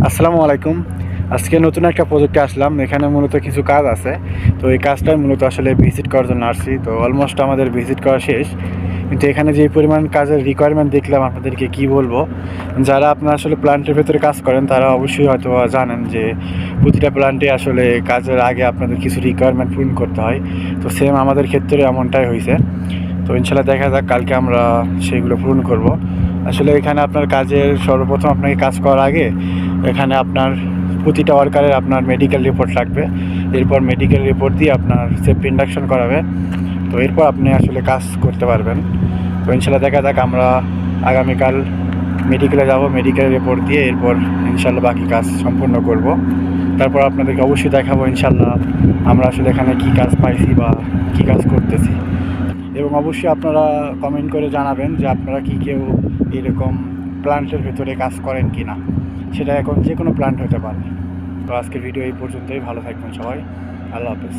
আসসালামু আলাইকুম। আজকে নতুন একটা প্রজেক্টে আসলাম। এখানে মূলত কিছু কাজ আছে। তো এই কাজটাই মূলত আসলে ভিজিট করার জন্য আসছি। তো অলমোস্ট আমাদের ভিজিট করা শেষ। কিন্তু এখানে যে পরিমাণ কাজের রিকোয়ারমেন্ট দেখলাম, আপনাদেরকে কি বলবো। যারা আপনারা আসলে প্ল্যান্টের ভেতরে কাজ করেন তারা অবশ্যই হয়তো জানেন যে প্রতিটা প্ল্যান্টে আসলে কাজের আগে আপনাদের কিছু রিকোয়ারমেন্ট পূরণ করতে হয়। তো সেম আমাদের ক্ষেত্রে এমনটাই হয়েছে। তো ইনশাল্লাহ দেখা যাক, কালকে আমরা সেগুলো পূরণ করব। আসলে এখানে আপনার কাজের সর্বপ্রথম আপনাকে কাজ করার আগে এখানে আপনার প্রতিটা ওয়ার্কারের আপনার মেডিকেল রিপোর্ট লাগবে। এরপর মেডিকেল রিপোর্ট দিয়ে আপনার সেফটি ইন্ডাকশন করাবে। তো এরপর আপনি আসলে কাজ করতে পারবেন। তো ইনশাল্লাহ দেখা যাক, আমরা আগামীকাল মেডিকেলে যাব, মেডিকেল রিপোর্ট দিয়ে এরপর ইনশাল্লাহ বাকি কাজ সম্পূর্ণ করব। তারপর আপনাদেরকে অবশ্যই দেখাবো ইনশাল্লাহ আমরা আসলে এখানে কী কাজ পাইছি বা কী কাজ করতেছি। এবং অবশ্যই আপনারা কমেন্ট করে জানাবেন যে আপনারা কি কেউ এরকম প্ল্যান্টের ভেতরে কাজ করেন কি না। সেটা এখন যে কোনো প্ল্যান্ট হতে পারে। তো আজকের ভিডিও এই পর্যন্তই। ভালো থাকবেন সবাই। আল্লাহ হাফেজ।